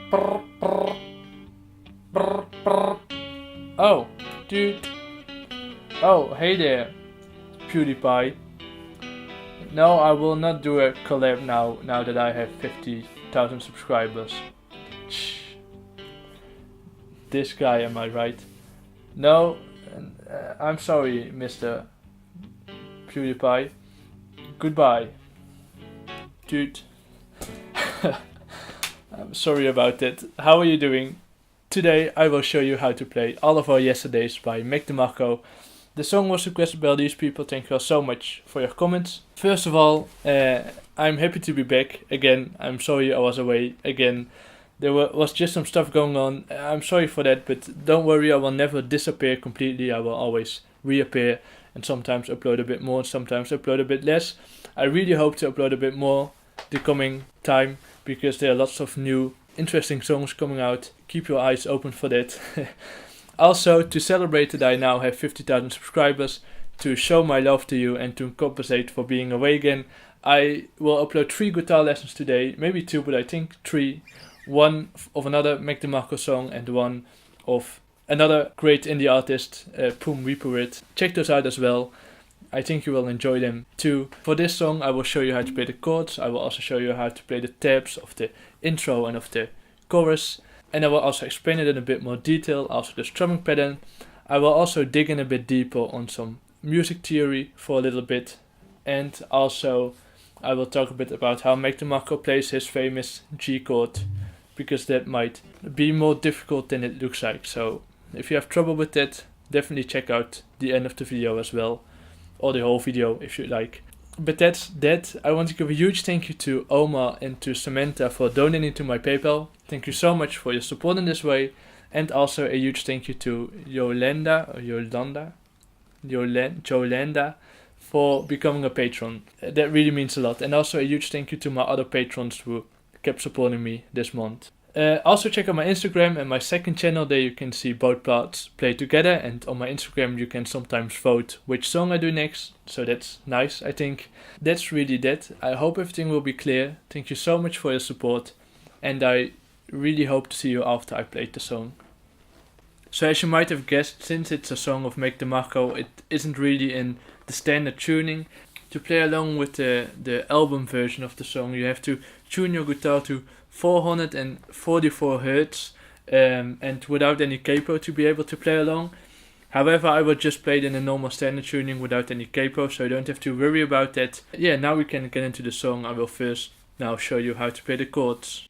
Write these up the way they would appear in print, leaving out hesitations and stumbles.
Brr, brr, brr, brr. Oh, dude. Oh, hey there, PewDiePie. No, I will not do a collab now that I have 50,000 subscribers. This guy, am I right? No, I'm sorry, Mr. PewDiePie. Goodbye, dude. I'm sorry about that. How are you doing? Today I will show you how to play All of Our Yesterdays by Demarco. The song was requested by these people. Thank you all so much for your comments. First of all, I'm happy to be back again. I'm sorry I was away again. There was just some stuff going on. I'm sorry for that, but don't worry, I will never disappear completely. I will always reappear and sometimes upload a bit more, sometimes upload a bit less. I really hope to upload a bit more the coming time because there are lots of new interesting songs coming out. Keep your eyes open for that. Also, to celebrate that I now have 50,000 subscribers, to show my love to you and to compensate for being away again, I will upload 3 guitar lessons today, maybe 2, but I think 3. One of another Demarco song and one of another great indie artist, Poom Weeperit. Check those out as well. I think you will enjoy them too. For this song I will show you how to play the chords. I will also show you how to play the tabs of the intro and of the chorus. And I will also explain it in a bit more detail, also the strumming pattern. I will also dig in a bit deeper on some music theory for a little bit. And also I will talk a bit about how Demarco plays his famous G chord, because that might be more difficult than it looks like. So if you have trouble with that, definitely check out the end of the video as well, or the whole video if you like. But that's that. I want to give a huge thank you to Omar and to Samantha for donating to my PayPal. Thank you so much for your support in this way. And also a huge thank you to Yolanda for becoming a patron. That really means a lot. And also a huge thank you to my other patrons who kept supporting me this month. Also check out my Instagram and my second channel. There you can see both parts play together, and on my Instagram you can sometimes vote which song I do next, so that's nice. I think that's really that. I hope everything will be clear. Thank you so much for your support, and I really hope to see you after I played the song. So as you might have guessed, since it's a song of Demarco, it isn't really in the standard tuning. To play along with the album version of the song, you have to tune your guitar to 444 Hz and without any capo to be able to play along. However, I will just play it in a normal standard tuning without any capo, so you don't have to worry about that. Yeah, now we can get into the song. I will first now show you how to play the chords.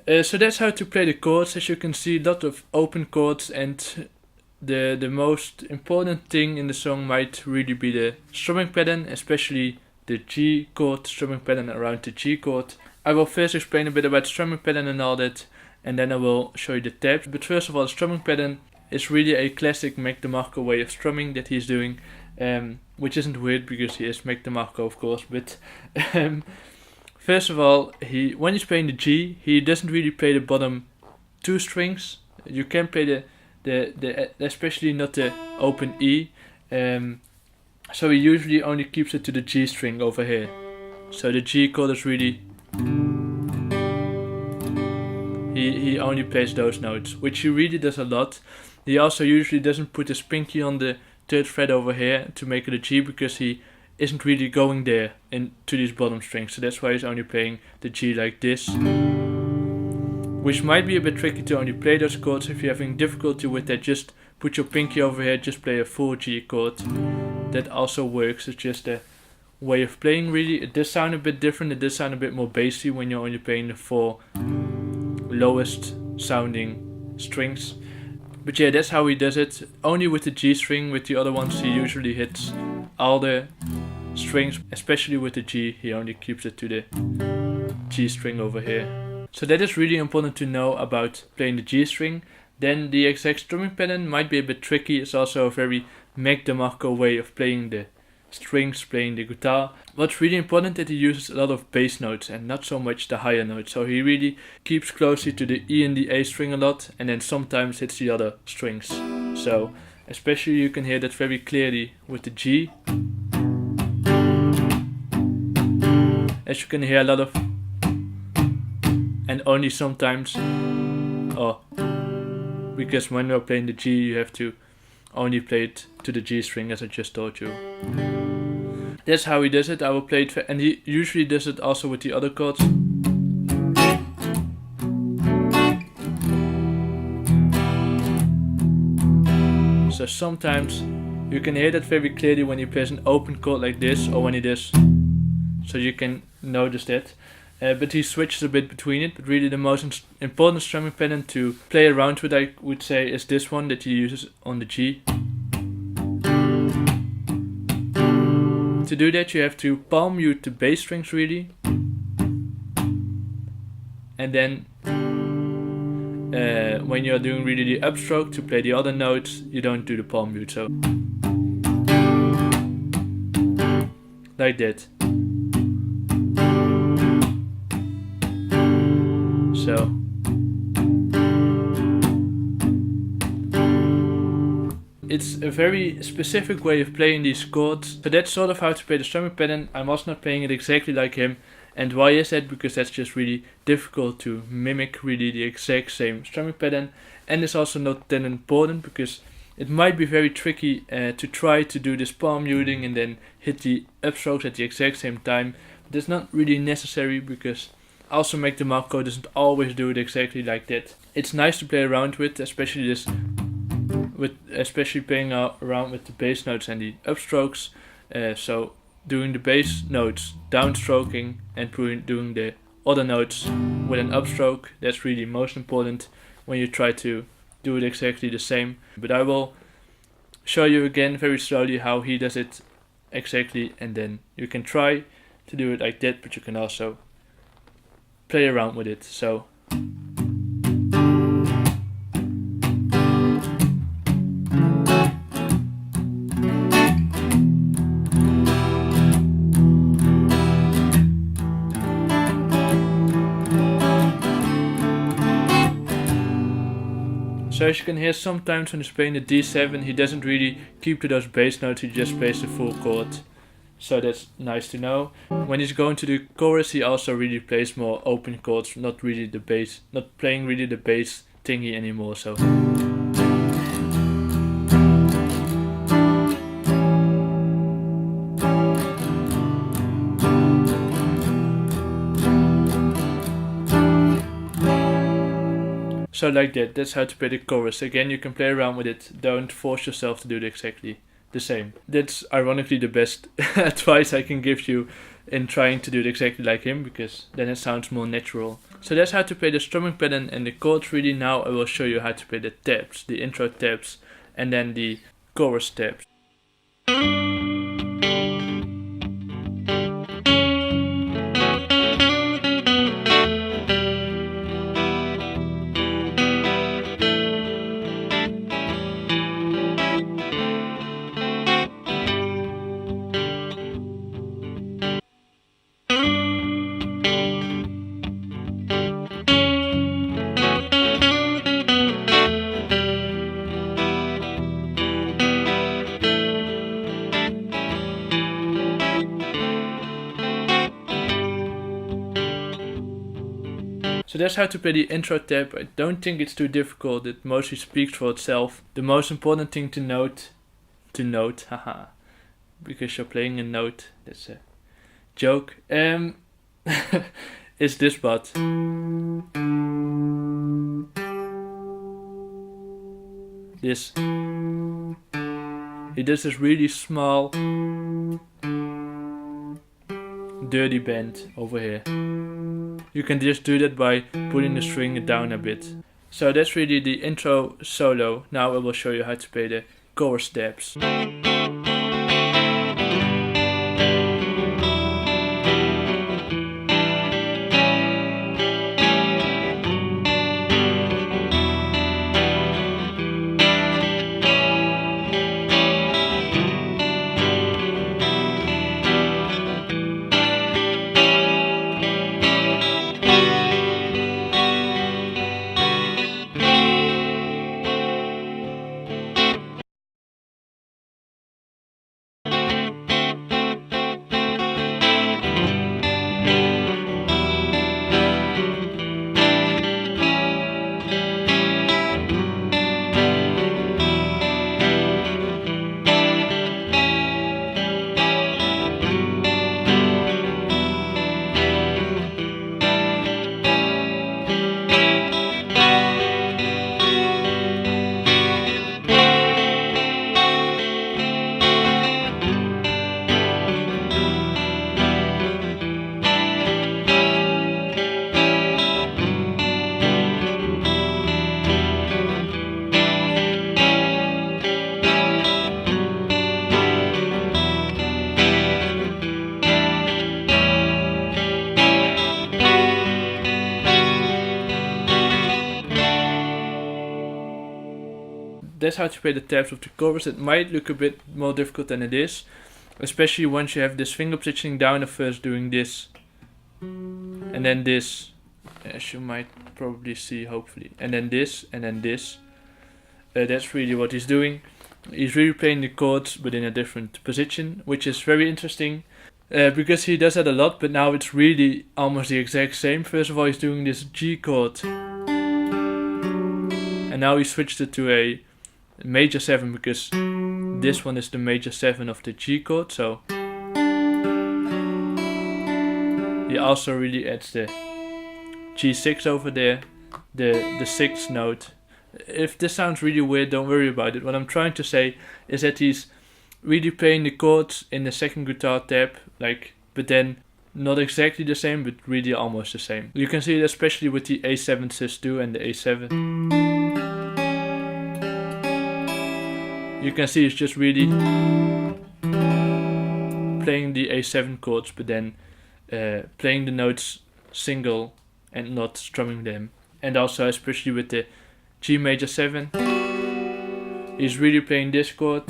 So that's how to play the chords. As you can see, a lot of open chords, and the most important thing in the song might really be the strumming pattern, especially the G chord strumming pattern around the G chord. I will first explain a bit about strumming pattern and all that, and then I will show you the tabs. But first of all, the strumming pattern is really a classic Mac DeMarco way of strumming that he's doing, which isn't weird because he is Mac DeMarco, of course. But first of all, when he's playing the G, he doesn't really play the bottom two strings. You can play the especially not the open E. So he usually only keeps it to the G string over here. So the G chord is really, he only plays those notes, which he really does a lot. He also usually doesn't put his pinky on the third fret over here to make it a G, because he isn't really going there into these bottom strings. So that's why he's only playing the G like this, which might be a bit tricky to only play those chords. If you're having difficulty with that, just put your pinky over here, just play a full G chord. That also works. It's just a way of playing, really. It does sound a bit different. It does sound a bit more bassy when you're only playing the four lowest sounding strings. But yeah, that's how he does it. Only with the G string. With the other ones, he usually hits all the strings. Especially with the G, he only keeps it to the G string over here. So that is really important to know about playing the G string. Then the exact strumming pattern might be a bit tricky. It's also a very Mac DeMarco way of playing the strings, playing the guitar. What's really important that he uses a lot of bass notes and not so much the higher notes. So he really keeps closely to the E and the A string a lot, and then sometimes hits the other strings. So especially you can hear that very clearly with the G. As you can hear a lot of, and only sometimes, because when you're playing the G, you have to only play it to the G string, as I just told you. That's how he does it. I will play it, and he usually does it also with the other chords. So sometimes you can hear that very clearly when he plays an open chord like this, or when he does. So you can notice that. But he switches a bit between it. But really the most important strumming pattern to play around with, I would say, is this one that he uses on the G. To do that, you have to palm mute the bass strings really. And then when you're doing really the upstroke to play the other notes, you don't do the palm mute. So like that. So it's a very specific way of playing these chords. So that's sort of how to play the strumming pattern. I was not playing it exactly like him. And why is that? Because that's just really difficult to mimic really the exact same strumming pattern. And it's also not that important because it might be very tricky to try to do this palm muting and then hit the upstrokes at the exact same time. But it's not really necessary because also Mac DeMarco doesn't always do it exactly like that. It's nice to play around with, especially playing around with the bass notes and the upstrokes. So doing the bass notes downstroking and doing the other notes with an upstroke, that's really most important when you try to do it exactly the same. But I will show you again very slowly how he does it exactly, and then you can try to do it like that, but you can also play around with it. So as you can hear, sometimes when he's playing the D7, he doesn't really keep to those bass notes, he just plays the full chord. So that's nice to know. When he's going to the chorus, he also really plays more open chords, not playing really the bass thingy anymore. So So like that, that's how to play the chorus. Again, you can play around with it, don't force yourself to do it exactly the same. That's ironically the best advice I can give you in trying to do it exactly like him, because then it sounds more natural. So that's how to play the strumming pattern and the chords really. Now I will show you how to play the tabs, the intro tabs, and then the chorus tabs. So that's how to play the intro tab. I don't think it's too difficult, it mostly speaks for itself. The most important thing to note, haha, because you're playing a note, that's a joke, is this part. This. He does this really small, dirty bend over here. You can just do that by putting the string down a bit. So that's really the intro solo. Now I will show you how to play the chorus tabs. That's how to play the tabs of the chorus. It might look a bit more difficult than it is, especially once you have this finger positioning down at first, doing this, and then this, as you might probably see, hopefully, and then this, and then this. That's really what he's doing. He's really playing the chords but in a different position, which is very interesting, because he does that a lot, but now it's really almost the exact same. First of all, he's doing this G chord, and now he switched it to a major 7, because this one is the major 7 of the G chord, so he also really adds the G6 over there, the 6th note. If this sounds really weird, don't worry about it. What I'm trying to say is that he's really playing the chords in the second guitar tab, but then not exactly the same, but really almost the same. You can see it especially with the A7 sus2 and the A7. You can see it's just really playing the A7 chords, but then playing the notes single and not strumming them. And also especially with the G major 7, he's really playing this chord,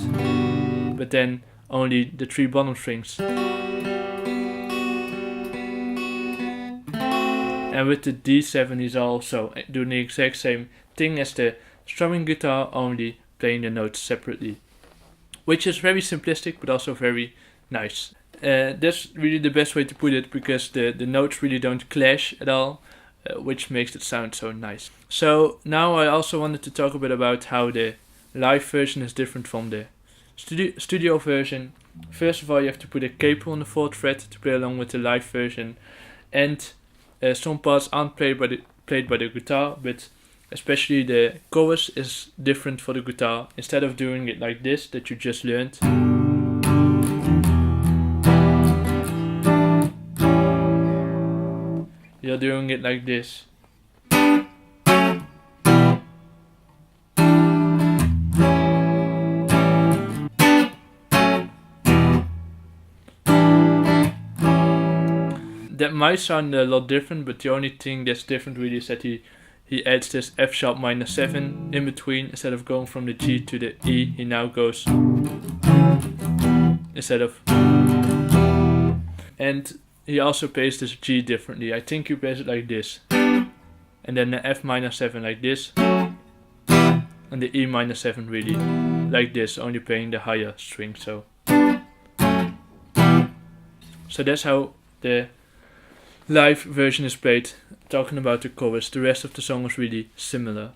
but then only the 3 bottom strings. And with the D7 he's also doing the exact same thing as the strumming guitar, only playing the notes separately, which is very simplistic but also very nice. That's really the best way to put it, because the notes really don't clash at all, which makes it sound so nice. So now I also wanted to talk a bit about how the live version is different from the studio version. First of all, you have to put a capo on the 4th fret to play along with the live version, and some parts aren't played by the guitar, but especially the chorus is different for the guitar. Instead of doing it like this that you just learned, you you're doing it like this. That might sound a lot different, but the only thing that's different really is that he adds this F sharp minor 7 in between. Instead of going from the G to the E, he now goes instead of. And he also plays this G differently. I think he plays it like this, and then the F minor 7 like this, and the E minor 7 really like this, only playing the higher string. So that's how the live version is played. Talking about the chorus, the rest of the song is really similar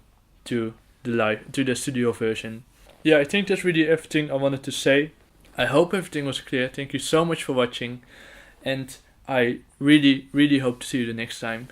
to the studio version. Yeah, I think that's really everything I wanted to say. I hope everything was clear. Thank you so much for watching, and I really hope to see you the next time.